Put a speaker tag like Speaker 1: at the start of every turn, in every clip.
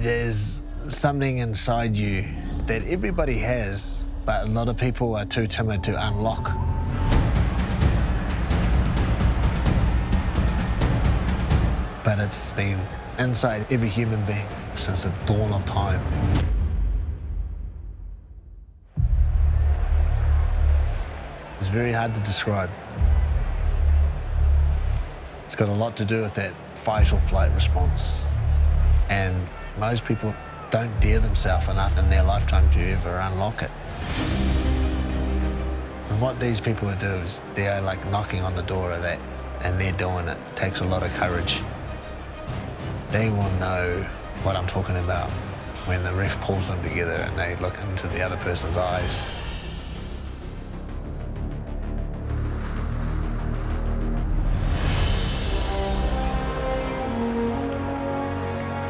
Speaker 1: There's something inside you that everybody has, but a lot of people are too timid to unlock. But it's been inside every human being since the dawn of time. It's very hard to describe. It's got a lot to do with that fight or flight response. And most people don't dare themselves enough in their lifetime to ever unlock it. And what these people do is they're like knocking on the door of that, and they're doing it. It takes a lot of courage. They will know what I'm talking about when the ref pulls them together and they look into the other person's eyes.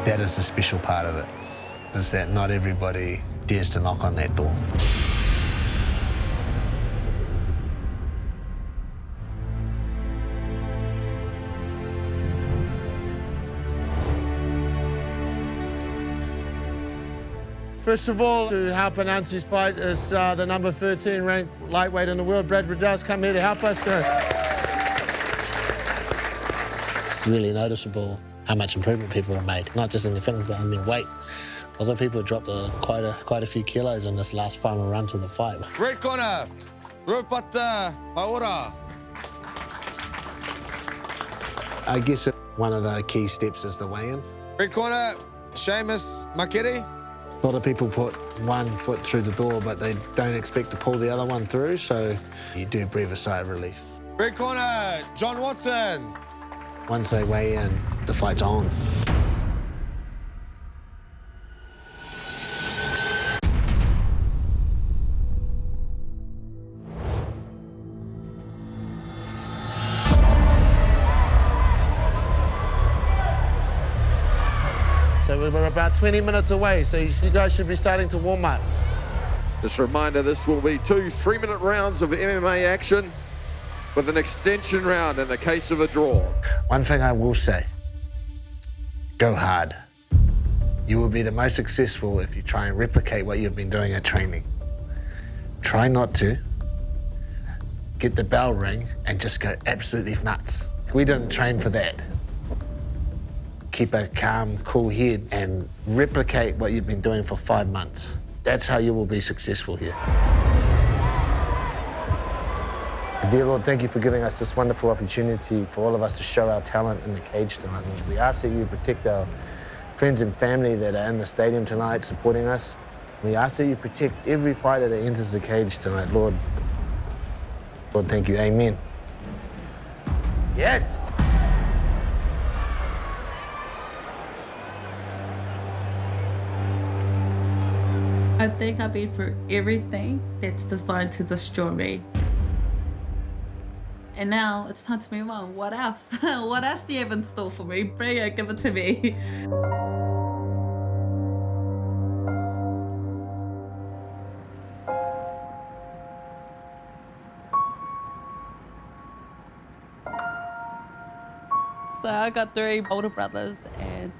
Speaker 1: That is the special part of it, is that not everybody dares to knock on that door.
Speaker 2: First of all, to help announce this fight is the number 13 ranked lightweight in the world, Brad Riddell's come here to help us.
Speaker 1: It's really noticeable how much improvement people have made, not just in their fitness, but in their weight. Other people have dropped quite a few kilos in this last final run to the fight.
Speaker 3: Red corner, Rupata Paora.
Speaker 1: I guess one of the key steps is the weigh-in.
Speaker 3: Red corner, Seamus Makere.
Speaker 1: A lot of people put one foot through the door, but they don't expect to pull the other one through, so you do breathe a sigh of relief.
Speaker 3: Red corner, John Watson.
Speaker 1: Once they weigh in, the fight's on.
Speaker 2: So we're about 20 minutes away, so you guys should be starting to warm up.
Speaker 4: Just a reminder, this will be 2 3-minute rounds of MMA action with an extension round in the case of a draw.
Speaker 1: One thing I will say, go hard. You will be the most successful if you try and replicate what you've been doing at training. Try not to. Get the bell ring and just go absolutely nuts. We didn't train for that. Keep a calm, cool head and replicate what you've been doing for 5 months. That's how you will be successful here. Dear Lord, thank you for giving us this wonderful opportunity for all of us to show our talent in the cage tonight. Lord. We ask that you protect our friends and family that are in the stadium tonight supporting us. We ask that you protect every fighter that enters the cage tonight, Lord. Lord, thank you. Amen. Yes!
Speaker 5: I think I've been through everything that's designed to destroy me. And now it's time to move on. What else? What else do you have in store for me? Bring it, give it to me. So I got 3 older brothers and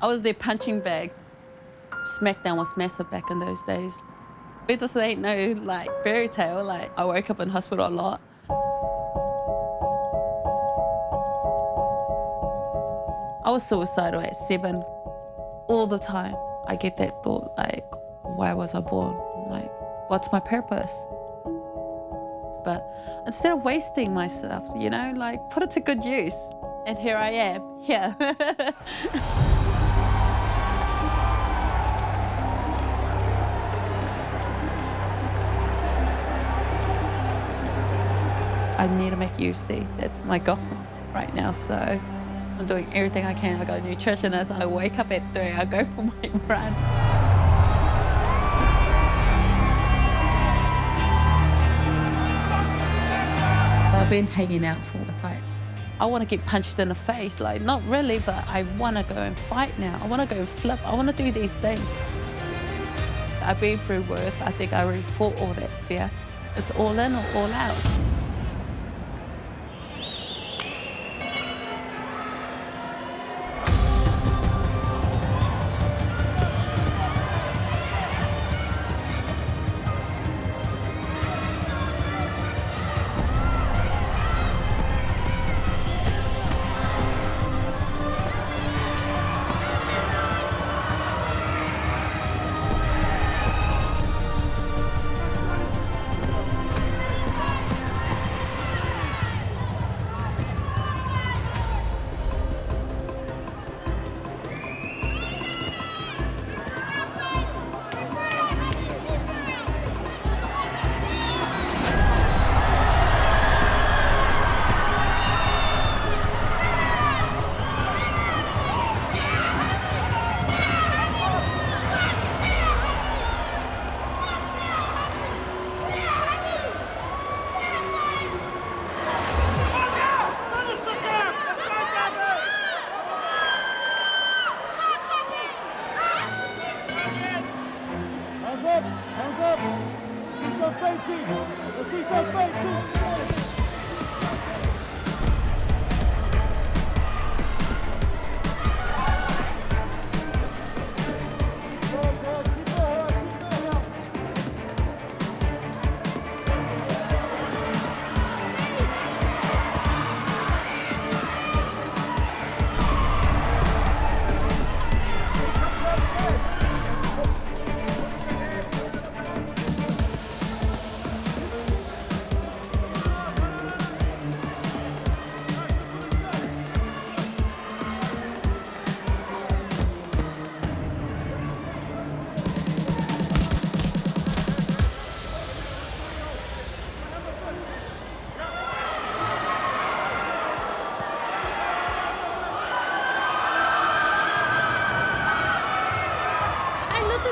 Speaker 5: I was their punching bag. SmackDown was massive back in those days. It just ain't no like fairy tale. Like I woke up in hospital a lot. I was suicidal at 7. All the time I get that thought like, why was I born? Like, what's my purpose? But instead of wasting myself, you know, like put it to good use. And here I am, here. I need to make UFC. That's my goal right now. So I'm doing everything I can. I got a nutritionist. I wake up at 3. I go for my run. I've been hanging out for the fight. I want to get punched in the face. Like, not really, but I want to go and fight now. I want to go and flip. I want to do these things. I've been through worse. I think I already fought all that fear. It's all in or all out.
Speaker 6: Let's see some fighting.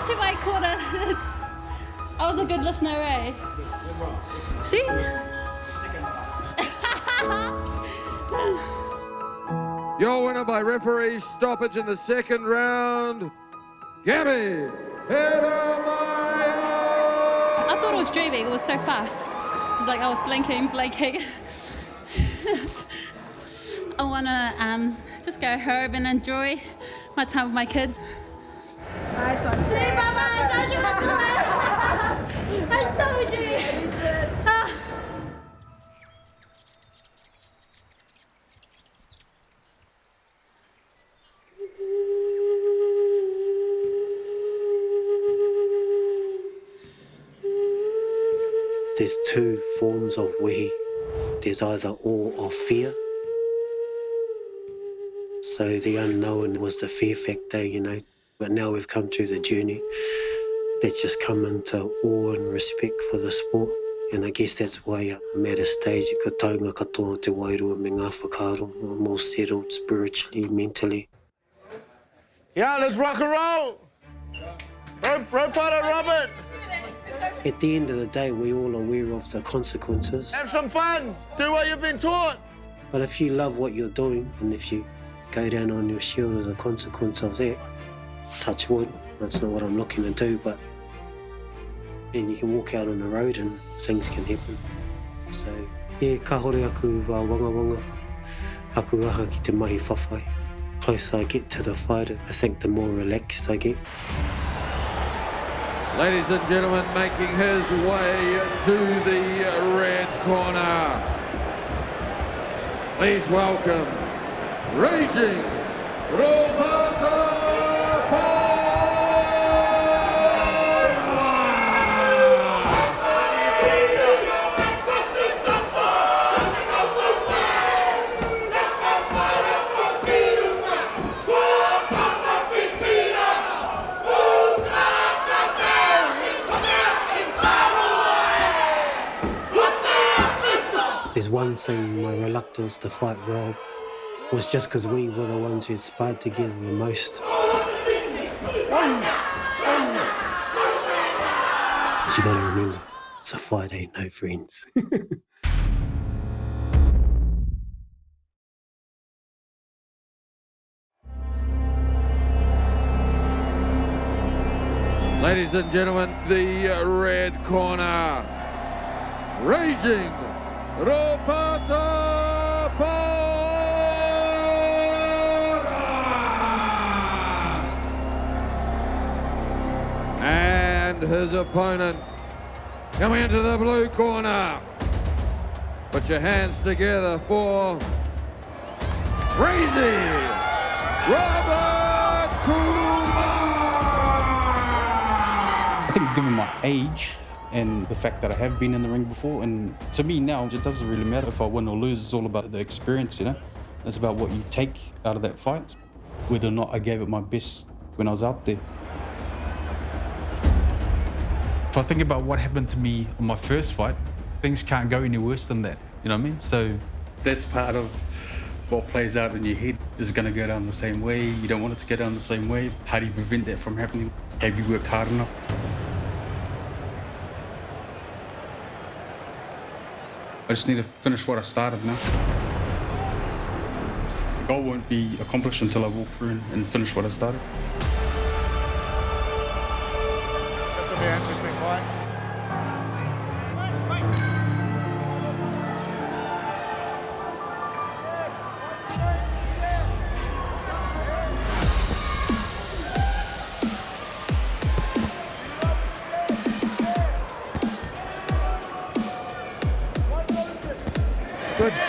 Speaker 5: To my corner. I was a good listener, eh? See?
Speaker 4: Your winner by referee stoppage in the second round, Gabby Heathermeyer.
Speaker 5: I thought I was dreaming. It was so fast. It was like I was blinking. I want to just go home and enjoy my time with my kids.
Speaker 6: Nice one.
Speaker 5: See, Mama, I told you what to do. I told you.
Speaker 7: There's two forms of wehi. There's either awe or fear. So the unknown was the fear factor, you know. But now we've come through the journey. Let's just come into awe and respect for the sport. And I guess that's why I'm at a stage ka taunga katoa te wairua me ngā whakaaro. I'm more settled spiritually, mentally.
Speaker 2: Yeah, let's rock and roll. Rope on it, Robert.
Speaker 7: At the end of the day, we're all aware of the consequences.
Speaker 2: Have some fun. Do what you've been taught.
Speaker 7: But if you love what you're doing, and if you go down on your shield as a consequence of that, touch wood, that's not what I'm looking to do, but then you can walk out on the road and things can happen. So, yeah, ka hore aku wā wanga, aku aha ki te mahi whawhai. Closer I get to the fight, I think the more relaxed I get.
Speaker 4: Ladies and gentlemen, making his way to the red corner. Please welcome Raging Roberto.
Speaker 7: There's one thing, my reluctance to fight Rob was just because we were the ones who'd sparred together the most. But you gotta remember, it's a fight, ain't no friends.
Speaker 4: Ladies and gentlemen, the red corner, Raging Roberto. And his opponent coming into the blue corner. Put your hands together for Crazy Robert Kumar.
Speaker 8: I think given my age and the fact that I have been in the ring before, and to me now it doesn't really matter if I win or lose. It's all about the experience, you know. It's about what you take out of that fight, whether or not I gave it my best when I was out there. If I think about what happened to me on my first fight, things can't go any worse than that, you know what I mean? So that's part of what plays out in your head. Is it going to go down the same way? You don't want it to go down the same way. How do you prevent that from happening? Have you worked hard enough? I just need to finish what I started now. The goal won't be accomplished until I walk through and finish what I started.
Speaker 2: This will be an interesting fight.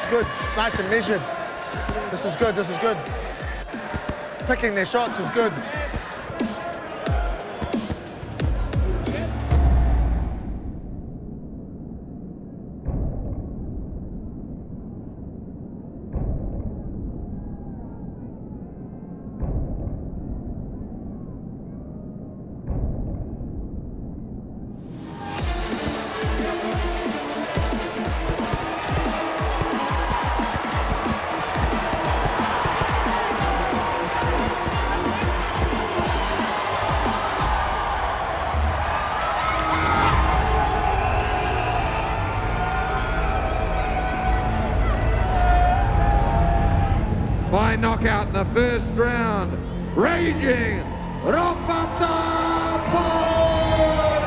Speaker 2: good. It's nice and measured. This is good, this is good. Picking their shots is good.
Speaker 4: By knockout in the first round, raging Ropata Paura!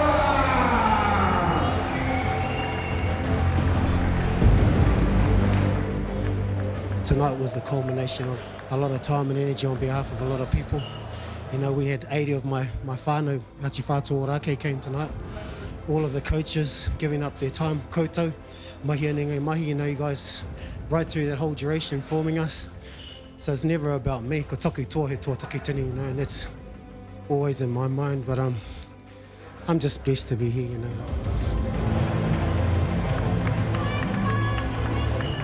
Speaker 7: Tonight was the culmination of a lot of time and energy on behalf of a lot of people. You know, we had 80 of my whānau, Ati Whātua Ōrākei came tonight. All of the coaches giving up their time, koutou, mahi anenge mahi, you know, you guys right through that whole duration informing us. So it's never about me, ko taku toa he toa taki tini, you know, and that's always in my mind, but I'm just blessed to be here, you know.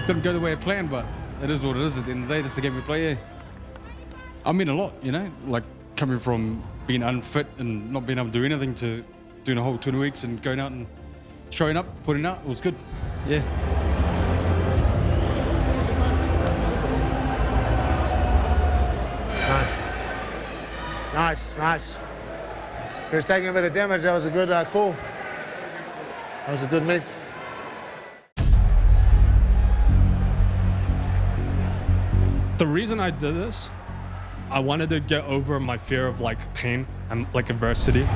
Speaker 8: Didn't go the way I planned, but it is what it is. At the end of the day, this is the game we play, yeah. I mean a lot, you know, like coming from being unfit and not being able to do anything to doing a whole 20 weeks and going out and showing up, putting out, it was good, yeah.
Speaker 2: Nice. He was taking a bit of damage. That was a good call. That was a good meet.
Speaker 9: The reason I did this, I wanted to get over my fear of like pain and like adversity.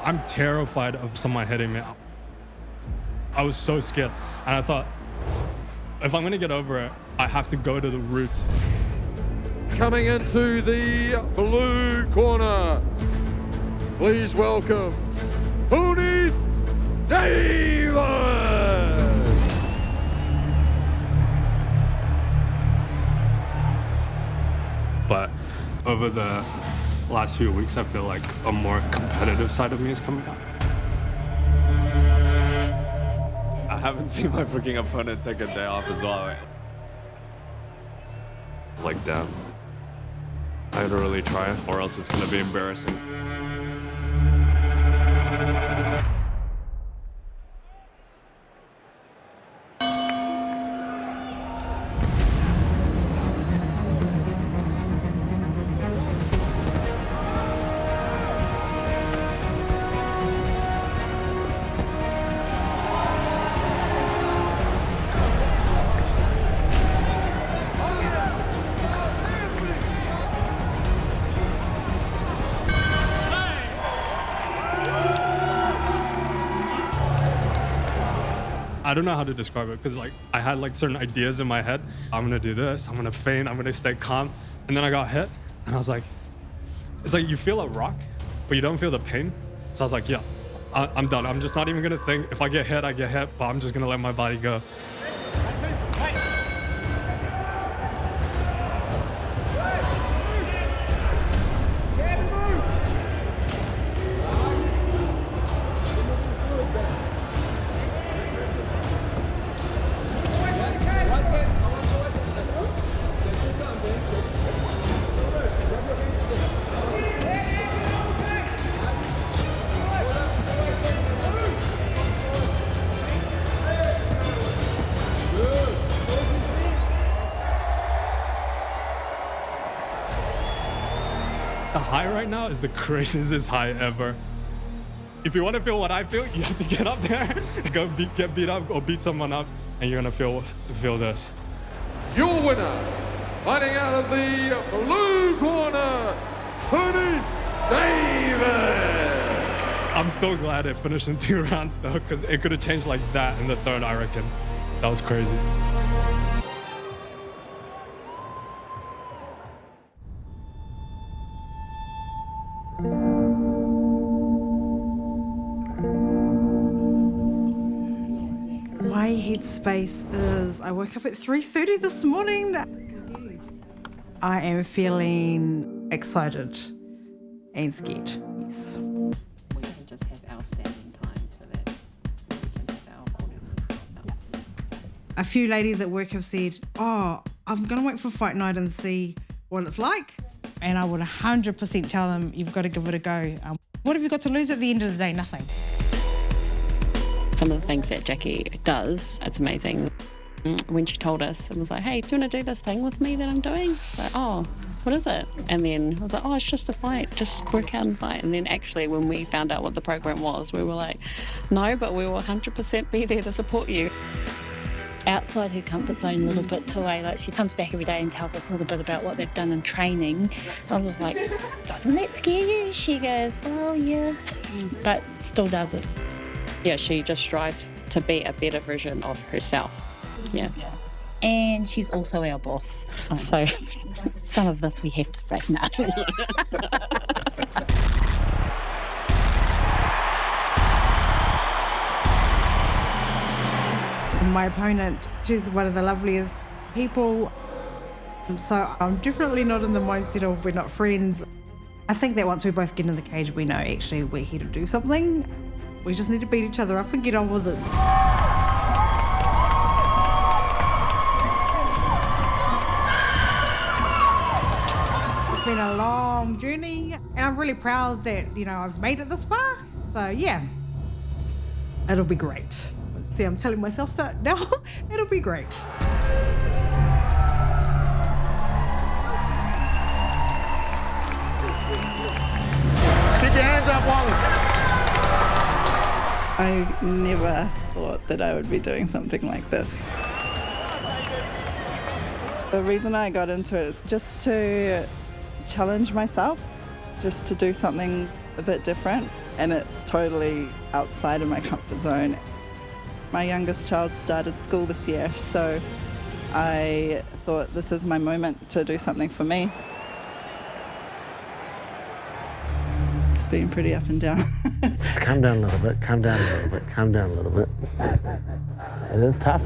Speaker 9: I'm terrified of someone hitting me. I was so scared, and I thought, if I'm gonna get over it, I have to go to the roots.
Speaker 4: Coming into the blue corner, please welcome Punith Davis.
Speaker 9: But over the last few weeks, I feel like a more competitive side of me is coming out.
Speaker 10: I haven't seen my freaking opponent take a day off as well. Like, damn. I gotta really try, or else it's gonna be embarrassing.
Speaker 9: I don't know how to describe it because like I had like certain ideas in my head. I'm gonna do this, I'm gonna feint, I'm gonna stay calm. And then I got hit and I was like, it's like you feel a rock, but you don't feel the pain. So I was like, yeah, I'm done. I'm just not even gonna think. If I get hit, I get hit, but I'm just gonna let my body go. The high right now is the craziest high ever. If you want to feel what I feel, you have to get up there, get beat up, or beat someone up, and you're gonna feel this.
Speaker 4: Your winner, fighting out of the blue corner, Punith Davis.
Speaker 9: I'm so glad it finished in 2 rounds though, because it could have changed like that in the third, I reckon. That was crazy.
Speaker 11: headspace is I woke up at 3:30 this morning. I am feeling excited and scared. Yes.
Speaker 12: We can just have our standing time so that we can have our quarterly.
Speaker 11: A few ladies at work have said, oh, I'm going to wait for fight night and see what it's like. And I would 100% tell them, you've got to give it a go. What have you got to lose at the end of the day? Nothing.
Speaker 12: Some of the things that Jackie does, it's amazing. When she told us, it was like, hey, do you want to do this thing with me that I'm doing? So, oh, what is it? And then I was like, oh, it's just a fight, just work out and fight. And then actually when we found out what the program was, we were like, no, but we will 100% be there to support you.
Speaker 13: Outside her comfort zone a little bit too, like she comes back every day and tells us a little bit about what they've done in training. So I was like, doesn't that scare you? She goes, well, yeah, but still does it.
Speaker 12: Yeah, she just strives to be a better version of herself. Yeah.
Speaker 13: And she's also our boss. So some of this we have to say no.
Speaker 11: My opponent, she's one of the loveliest people. So I'm definitely not in the mindset of we're not friends. I think that once we both get in the cage, we know actually we're here to do something. We just need to beat each other up and get on with it. It's been a long journey and I'm really proud that, I've made it this far. So yeah, it'll be great. See, I'm telling myself that now. It'll be great.
Speaker 2: Keep your hands up, Wong.
Speaker 14: I never thought that I would be doing something like this. The reason I got into it is just to challenge myself, just to do something a bit different, and it's totally outside of my comfort zone. My youngest child started school this year, so I thought this is my moment to do something for me. It's been pretty up and down.
Speaker 1: Calm down a little bit, calm down a little bit, calm down a little bit. It is tough.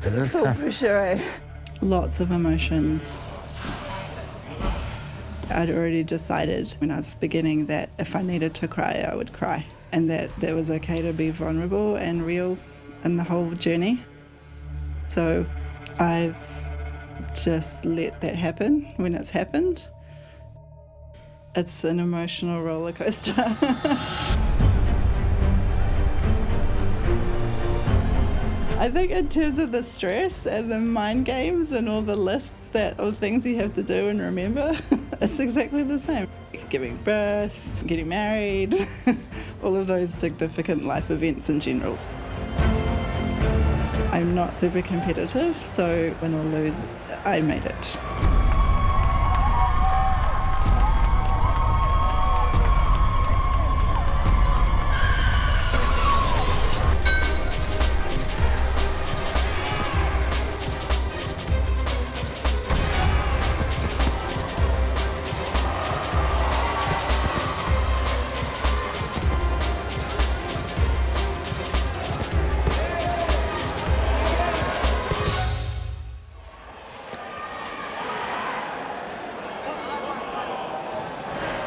Speaker 1: It is tough.
Speaker 14: For sure. Lots of emotions. I'd already decided when I was beginning that if I needed to cry, I would cry. And that was okay to be vulnerable and real in the whole journey. So I've just let that happen when it's happened. It's an emotional roller coaster. I think in terms of the stress and the mind games and all the lists of things you have to do and remember, it's exactly the same. Giving birth, getting married, all of those significant life events in general. I'm not super competitive, so win or lose, I made it.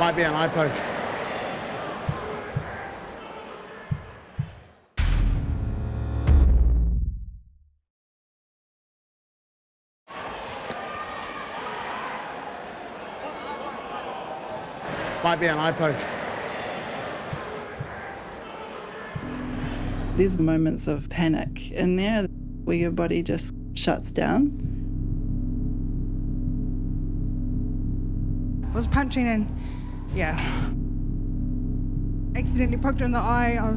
Speaker 2: Might be an eye poke. Might be an eye poke.
Speaker 14: There's moments of panic in there where your body just shuts down.
Speaker 11: I was punching and accidentally poked her in the eye. I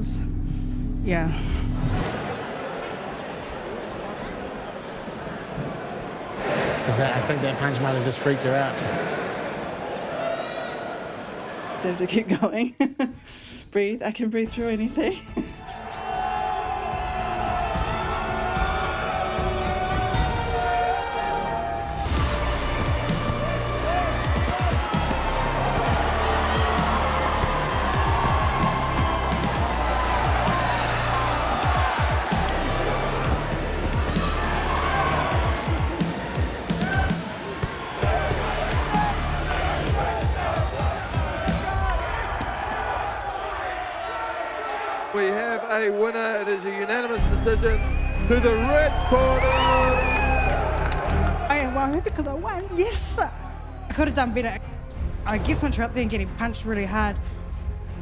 Speaker 2: think that punch might have just freaked her out.
Speaker 14: So I have to keep going. Breathe. I can breathe through anything.
Speaker 4: a winner. It is a unanimous decision to the red corner.
Speaker 11: I am well happy because I won. Yes. I could have done better. I guess once you're up there and getting punched really hard,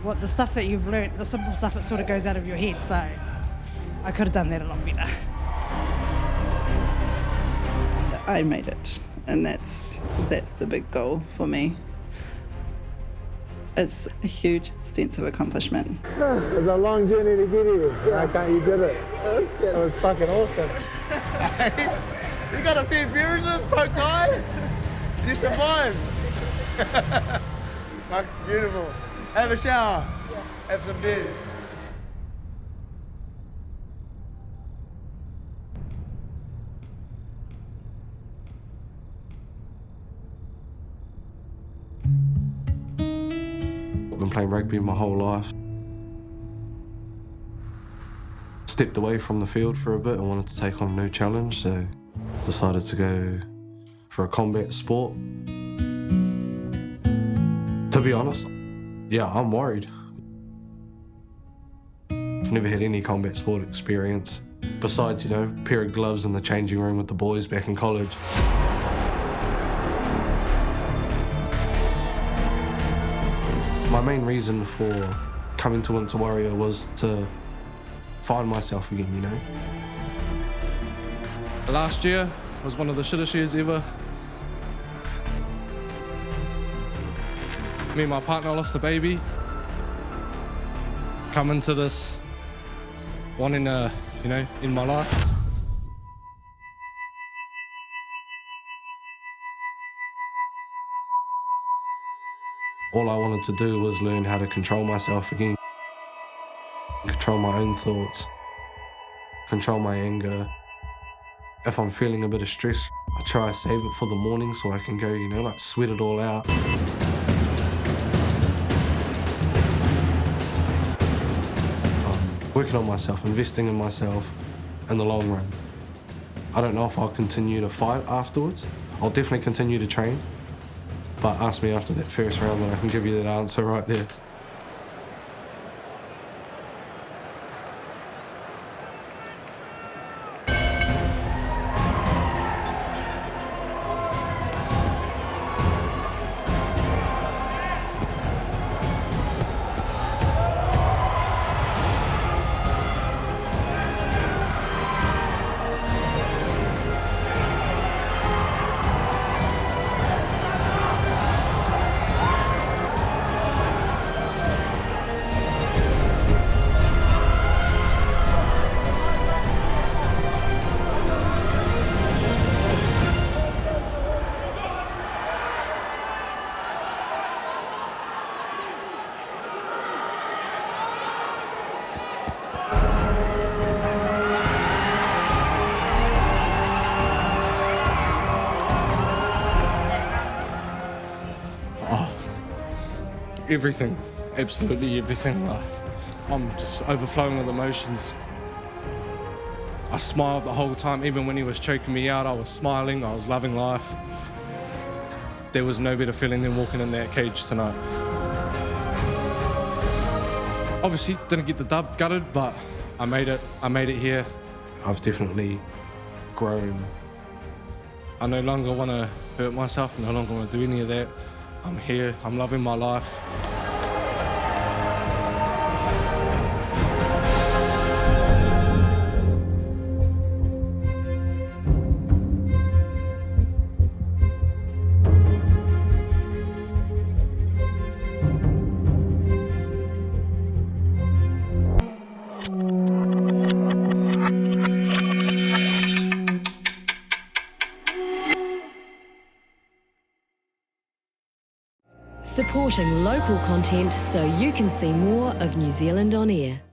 Speaker 11: the stuff that you've learnt, the simple stuff, it sort of goes out of your head. So I could have done that a lot better.
Speaker 14: I made it, and that's the big goal for me. It's a huge sense of accomplishment.
Speaker 2: It was a long journey to get here. Okay, you did it. It was fucking awesome. You got a few bruises, poke eye. You survived. Fuck, beautiful. Have a shower. Have some beer.
Speaker 10: I've been playing rugby my whole life. Stepped away from the field for a bit and wanted to take on a new challenge, so decided to go for a combat sport. To be honest, yeah, I'm worried. I've never had any combat sport experience besides, a pair of gloves in the changing room with the boys back in college. My main reason for coming to Winter Warrior was to find myself again,
Speaker 9: Last year was one of the shittest years ever. Me and my partner lost a baby. Come into this wanting in my life.
Speaker 10: All I wanted to do was learn how to control myself again. Control my own thoughts. Control my anger. If I'm feeling a bit of stress, I try to save it for the morning so I can go, sweat it all out. Working on myself, investing in myself in the long run. I don't know if I'll continue to fight afterwards. I'll definitely continue to train. But ask me after that first round and I can give you that answer right there.
Speaker 9: Everything, absolutely everything. I'm just overflowing with emotions. I smiled the whole time, even when he was choking me out, I was smiling, I was loving life. There was no better feeling than walking in that cage tonight. Obviously, didn't get the dub, gutted, but I made it here.
Speaker 10: I've definitely grown.
Speaker 9: I no longer want to hurt myself, no longer want to do any of that. I'm here, I'm loving my life.
Speaker 15: Supporting local content so you can see more of New Zealand on air.